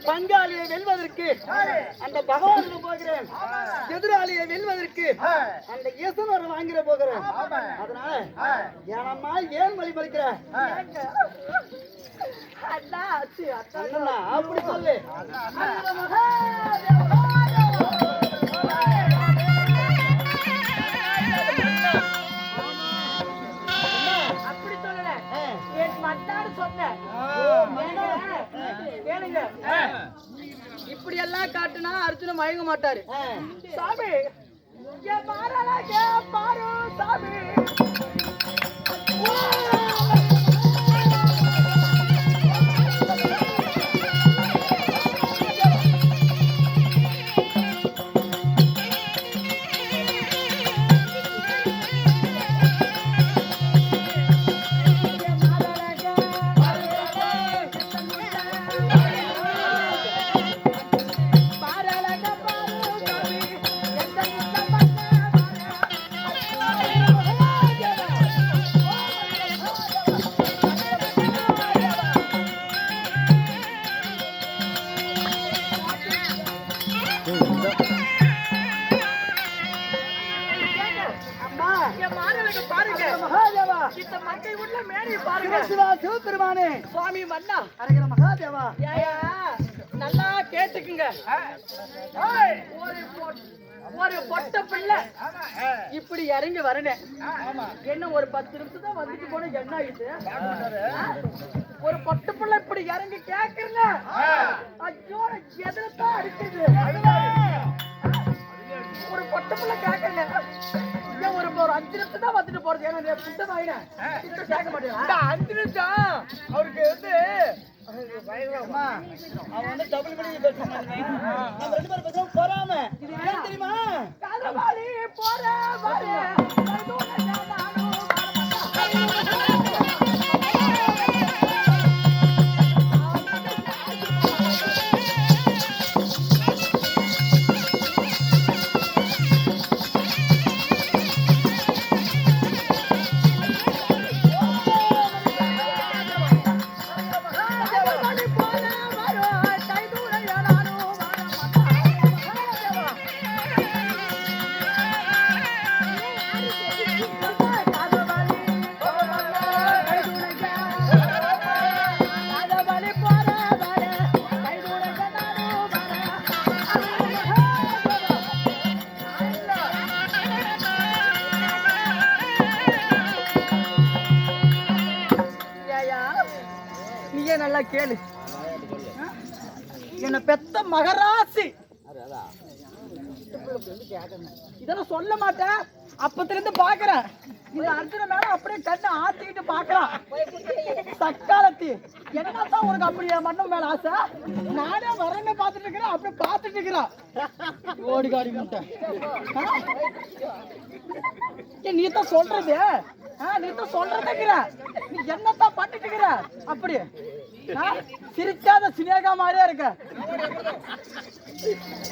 பங்காளியை வெல்வதற்கு அந்த பகவானுக்கு போகிறேன், எதிராளியை வெல்வதற்கு அந்த ஈசனோட வாங்கிட போகிறேன். அதனால ஏனம்மா ஏன் வழி பறிக்கிற? அப்படி சொல்லு. இப்படி எல்லாம் காட்டுனா அர்ஜுன மயங்க மாட்டாரு. சாமி பாரு சாமி. அம்மா என் மாணவனுக்கு பாருங்க மகாதேவா இந்த மக்கள் உள்ள மேனி பாருங்க சிவா சிவபெருமானே சுவாமி மன்னா அரகர மகாதேவா ஏயா நல்லா கேட்டுக்குங்க ஒரு பொட்ட பிள்ளை இப்படி இறங்கி வரனேன் என்ன ஒரு 10 நிமிஷம் தான் வந்துட்டு போன என்ன ஆயிடுச்சு ஒரு பொட்ட பிள்ளை இப்படி இறங்கி கேக்குறல ஐயோ எதிரத்தான் அடிக்குது ஒரு பொட்ட பிள்ளை கேக்குறல ஒரு 5 நிமிஷம் தான் வந்துட்டு போறது ஏன்னா புத்தம் ஆயினேன் கேட்க மாட்டேன் 5 நிமிஷம் அவருக்கு வந்து அவன் வந்து டபுள் பண்ணி பேசுறான் நம்ம 2 பேரும் பேச போறாம இது ஏன் தெரியுமா காதவாளி போற பாரு நல்லா கேளு என்ன பெத்த மகராசி இதெல்லாம் சொல்ல மாட்டேன் அப்பத்துல இருந்து பாக்குறேன் இது அர்ஜுன மேல அப்படியே கண்ணை ஆத்திக்கிட்டு பாக்குறான் தக்காலத்தி என்னதான் உனக்கு அப்படியே மண்ணும் மேல ஆசை நானே வரேன்னு பாத்துட்டு இருக்கிறேன் அப்படியே பாத்துட்டு இருக்கிறான் ஓடிகாடி முட்டை நீ தான் சொல்றது நீ தான் சொல்றதுக்கிற நீ என்னத்தான் பண்ணிட்டு இருக்கிற அப்படி சிரிக்காத சினேகா மாதிரியே இருக்க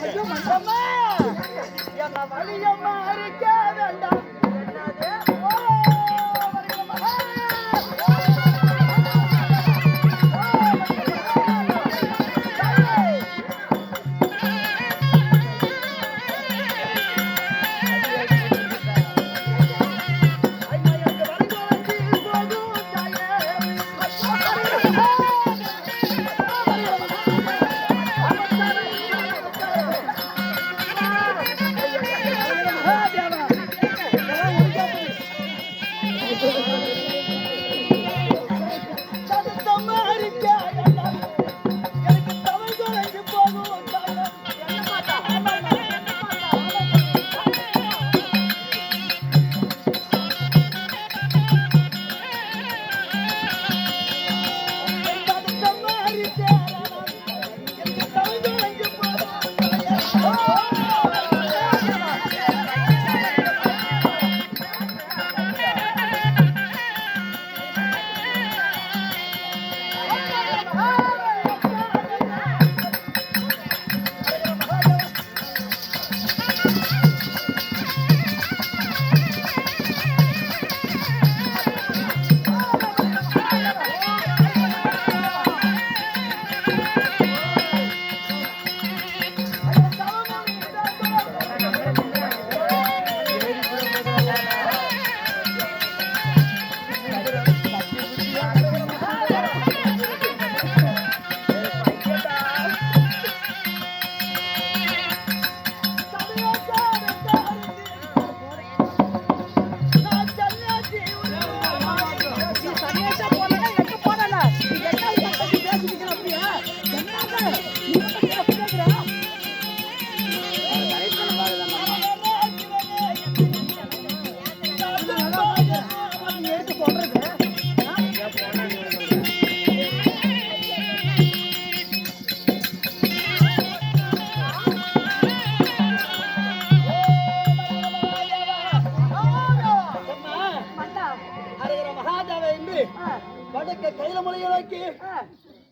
ஐயோ மண்டமா என்ன வழியம்மா இருக்காதண்டா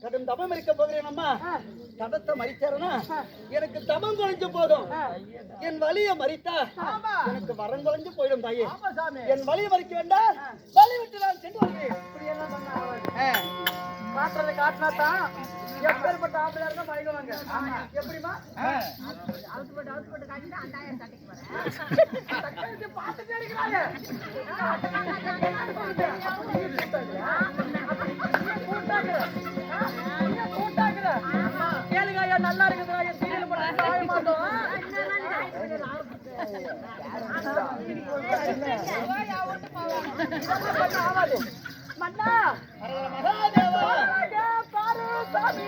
கடும் தபம் இருக்க போகிறேன் அம்மா. தபத்தை மறிச்சாருன்னா எனக்கு தபம் குறைஞ்சு போதும். என் வலியை மறித்தா எனக்கு வரம் குறைஞ்சு போயிடும் தாயே. என் வலியை மறிக்க வேண்டாம், வலி விட்டு நான் சென்று வருகிறேன். காட்டுறதை காட்டினாதான் எப்பேற்பட்ட ஆம்பளை இருந்தா மயங்குவாங்க. எப்படிமா பார்த்துட்டே இருக்கிறாங்க. கேளுங்க ஐயா, நல்லா இருக்குதுடா. என் சீரியல் பண்ண ஆய மாட்டோம். ஆகாது மன்னா. பாரு சாமி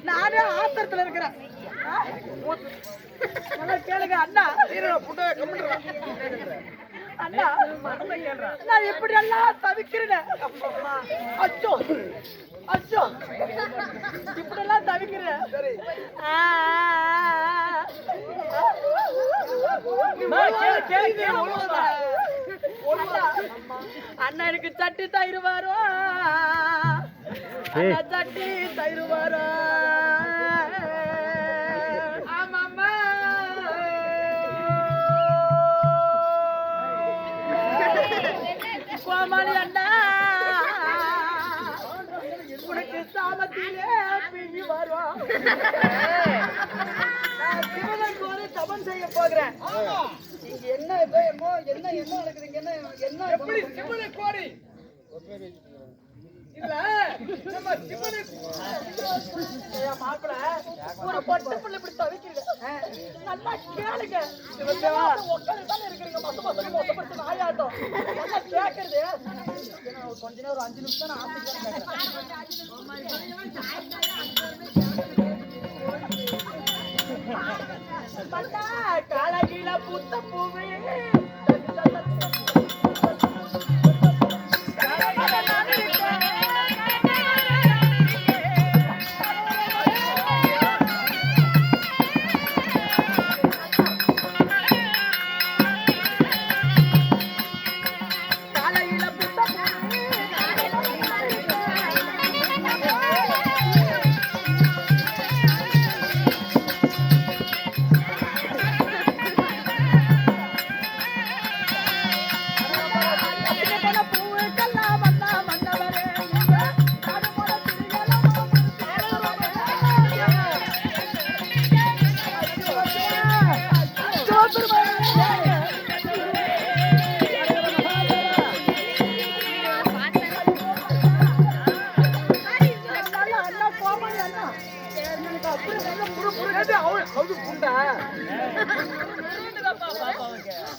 நானே ஆத்திரத்துல இருக்கிறேன். கேளுங்க அண்ணா, அண்ணா நான் எப்படி எல்லாம் தவிக்கிறேன். அச்சோ அச்சோ, இப்படி எல்லாம் தவிக்கிறேன். அண்ணா எனக்கு சட்டி தயிருவாரோ, சட்டி தயிருவாரோ. ஆமாம்மா கோமாளி அண்ணா, உனக்கு சாமத்திலே பின்னி வரும். சிவன் போது தபம் செய்ய போகிறேன். இங்க என்ன என்ன என்ன நடக்குதுங்க? என்ன எப்படி சிவனை கோரி இல்ல நம்ம சிவனை மாப்பிள ஒரு பொட்டு புள்ள இப்படி தவிக்கிறீங்க. நல்லா கேளுங்க. உட்காந்துதானே இருக்கிறீங்க. மொத்தப்படுத்த ஆயாட்டம் நல்லா கேட்கறது. கொஞ்ச நேரம் 5 நிமிஷம் தான் ஆசை. காலகீழ புத்த பூவே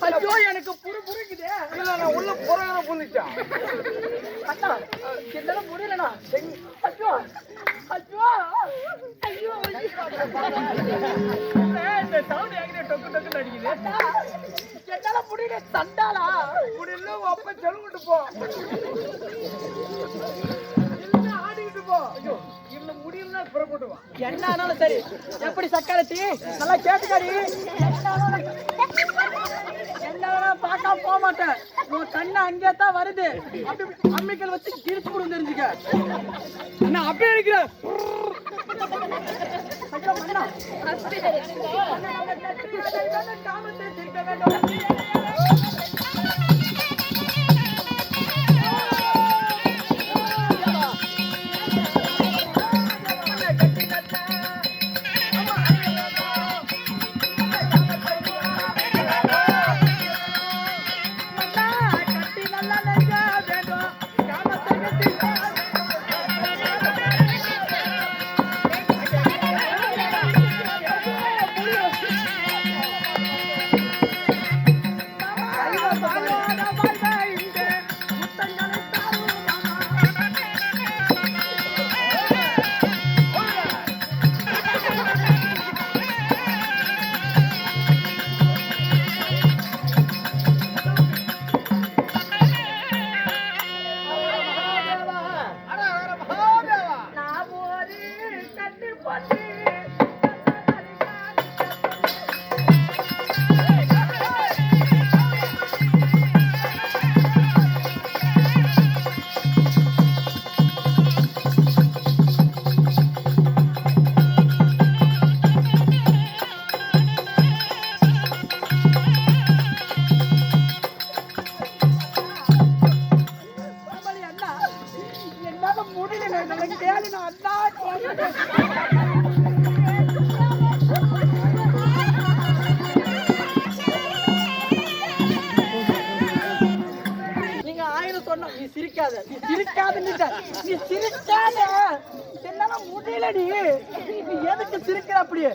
ஐயோ எனக்கு புரு புரிக்குதே. இல்ல நான் உள்ள புறகற புந்துச்சான். அண்ணா என்னால முடியலண்ணா. ஐயோ ஐயோ ஐயோ இந்த சவுண்ட் எங்க டொக்கு டொக்கு அடிக்குது. என்னால முடியல. தண்டாளா முடியல. அப்ப சொல்லிட்டு போ. என்ன ஆனாலும் சரி. எப்படி சக்காலத்தி நல்லா கேட்டுக்காடி. என்ன பார்க்காம போக மாட்டேன். உன் கண்ணு அங்கே தான் வருது. அப்படி அம்மிக்கல் வச்சு கிழிச்சு கொடுங்க தெரிஞ்சுக்க. என்ன அப்படியே இருக்கிற முடியலடி. நீ எதுக்கு சிரிக்கிற அப்படியே?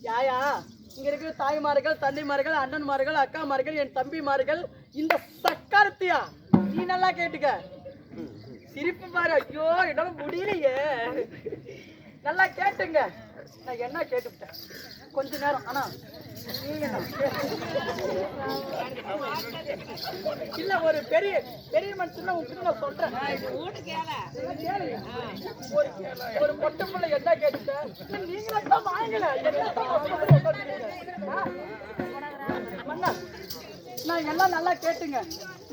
யாயா இங்க இருக்கிற தாய்மார்கள், தந்தைமார்கள், அண்ணன்மார்கள், அக்காமார்கள், என் தம்பிமார்கள், இந்த சக்காரத்தியா நீ நல்லா கேட்டுக்க. சிரிப்பு பாரு. ஐயோ என்னால முடியலையே. நல்லா கேட்டுங்க. நான் என்ன கேட்டுட்டேன் கொஞ்ச நேரம். ஆனா இல்ல ஒரு பெரிய பெரிய மனுஷன் உங்ககிட்ட நான் சொல்றேன். ஒரு பொட்டு பிள்ளை என்ன கேட்டுட்டேன். நீங்களே தான் வாங்கல. நான் எல்லாம் நல்லா கேட்டுங்க.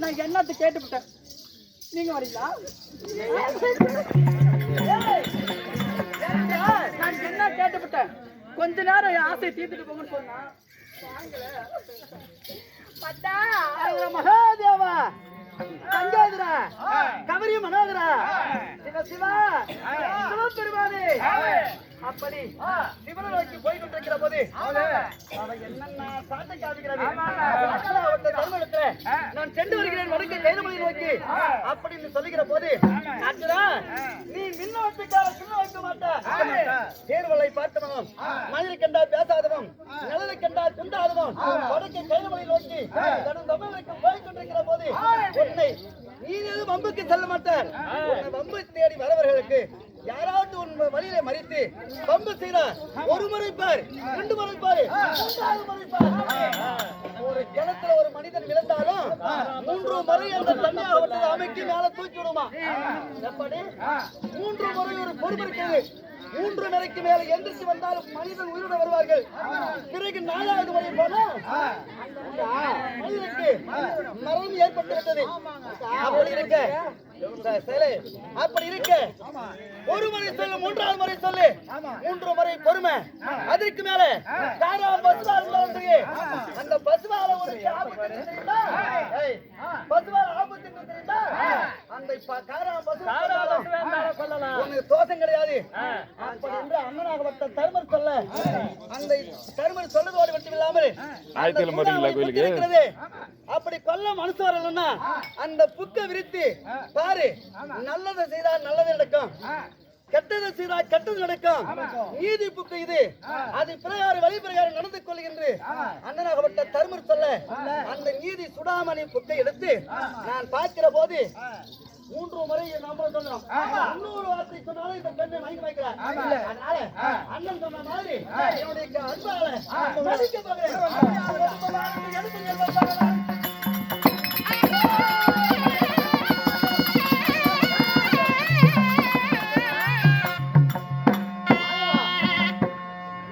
நான் என்னத்து கேட்டுவிட்டேன். நீங்க வரீங்களா? நான் என்ன கேட்டுவிட்டேன். கொஞ்ச நேரம் ஆசையை தீர்த்துட்டு போங்கன்னு சொன்னா மகாதேவா, கங்கேந்திரா, கவரி மனோகரா, சிவ சிவா, சிவபெருமானே, அப்படி சிவனை நோக்கி போய் கொண்டிருக்கிற போது அவன் என்னென்ன சாட்டை காட்டுகிறது. நான் சென்று வருகிறேன் வடக்கு கைதமலை நோக்கி அப்படின்னு சொல்லுகிற போது நீ மின்னோட்டக்கார சின்ன வைக்க மாட்டான். தேர்வலை பார்த்தவனும் மயிலை கண்டால் பேசாதவன், நிழலை கண்டால் துண்டாதவன் வடக்கு கைதமலை நோக்கி தமிழுக்கு போய் கொண்டிருக்கிற போது உன்னை நீ எதுவும் வம்புக்கு செல்ல மாட்டார். உன்னை வம்பு தேடி வரவர்களுக்கு யாராவது உன் வழியில மறித்து பம்பு செய்தார். ஒரு முறை பார், 2 முறை பாரு, 3வது முறை பார். ஒரு கிணத்துல ஒரு மனிதன் விழுந்தாலும் 3 முறை அந்த தண்ணியாக அமைக்கு மேல தூக்கி விடுமா. எப்படி 3 முறை ஒரு பொறுப்பு இருக்கிறது. 3 முறைக்கு மேல எந்திரிச்சு வந்தாலும் மனிதன் உயிரோட வருவார்கள். பிறகு 4வது முறை போனா மனிதனுக்கு மரணம் ஏற்பட்டு விட்டது. அப்படி இருக்க அப்படி இருக்க ஒரு முறை சொல்லு, 3வது முறை சொல்லு, 3 முறை பொறுமை. அதற்கு மேல அந்த பசுவால ஒரு பசுவால ஆபத்து அந்த தோஷம் கிடையாது. அப்படி என்று அண்ணனாகப்பட்ட தருமர் சொல்ல அந்த தருமர் சொல்லுவதோடு மட்டும் இல்லாமல் அப்படி கொல்ல மனசு வரலன்னா அந்த புக்க விரித்து பாரு, நல்லதை செய்தால் நல்லது நடக்கும், கெட்டது செய்தால் கெட்டது நடக்கும். நீதி புக்கு இது. அது பிரகாரம் வழி பிரகாரம் நடந்து கொள்கின்ற அண்ணனாகப்பட்ட தர்மர் சொல்ல அந்த நீதி சுடாமணி புக்கை எடுத்து நான் பார்க்கிற போது 3 முறை நாம சொல்லணும். 300 வார்த்தை சொன்னாலும் இந்த பெண்ணை வாங்கி வைக்கிறார். அதனால அண்ணன் சொன்ன மாதிரி என்னுடைய அன்பால மதிக்க போகிறேன்.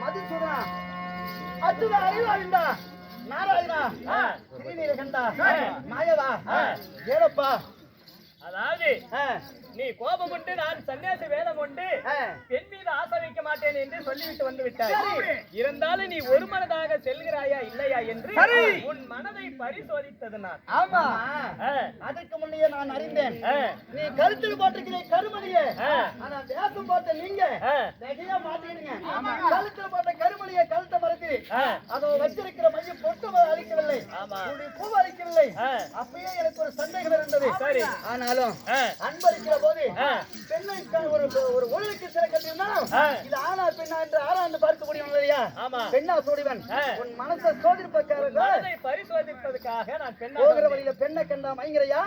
மதிச்சுடா அச்சுடா அறிவாளிண்டா நாராயணா திருநீலகண்டா மாயவா ஏறப்பா. அதாவது நீ கோபம் கொண்டு நான் சன்னியாசி வேடம் கொண்டு பெண் மீது ஆசை வைக்க மாட்டேன் என்று சொல்லிவிட்டு வந்து விட்டாய். இருந்தாலும் நீ ஒரு மனதாக செல்கிறாயா இல்லையா என்று உன் மனதை பரிசோதித்தது நான். ஆமா அதுக்கு முன்னையே நான் அறிந்தேன். நீ கருத்தில் போட்டிருக்கிற கருமணியே ஆனா வேஷம் போட்ட நீங்க நகையா மாட்டீங்க. கழுத்தில் போட்ட கருமணியை கழுத்தை மறைத்து அதோ வச்சிருக்கிற மையம் பொட்டு அளிக்கவில்லை, பூ அளிக்கவில்லை. அப்பயே எனக்கு ஒரு சந்தேகம் இருந்தது. ஆனாலும் அன்பளிக்கிற போது பெண்ணை ஒரு ஒழுக்கு சிறை கட்டியிருந்தாலும் இது ஆனா பெண்ணா என்று ஆராய்ந்து பார்க்கக்கூடிய இல்லையா? பெண்ணா சோடிவன் உன் மனசை சோதிப்பதற்காக பரிசோதிப்பதற்காக நான் பெண்ணா போகிற வழியில பெண்ணை கண்டா மயங்கிறையா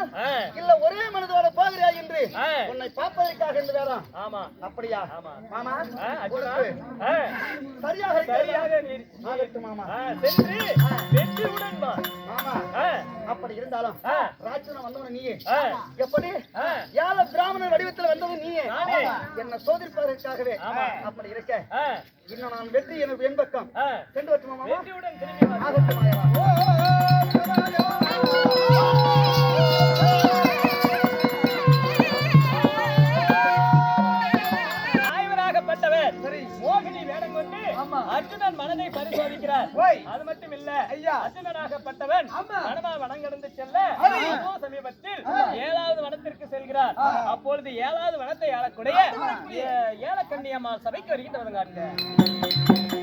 இல்ல ஒரே மனதோட போகிறியா என்று உன்னை பார்ப்பதற்காக என்று வேறாம். ஆமா அப்படியா மாமா? சரியாக மாமா சென்று வெற்றியுடன் வா மாமா. அப்படி இருந்தாலும் ராஜ்யம் வந்தவன நீயே எப்படி ஏழை பிராமணர் வடிவத்தில் வந்தவன் நீயே என்ன சோதிப்பதற்காகவே. அப்படி இருக்க இன்னும் நான் வெற்றி எனக்கு என் பக்கம் சென்று வரட்டுமா மாமா? வெற்றியுடன் திரும்பி வா. ஆகட்டும் மாயவா. மோகினி வேடம் கொண்டு அர்ஜுனன் மனதை பரிசோதிக்கிறார். அது மட்டும் இல்ல, அர்ஜுனனாகப்பட்டவன் வனமா வனம் கடந்து செல்ல சமீபத்தில் 7வது வனத்திற்கு செல்கிறார். அப்பொழுது 7வது வனத்தை ஆளக்கூடிய ஏலக்கண்ணியம்மாள் சபைக்கு வருகின்றவங்க.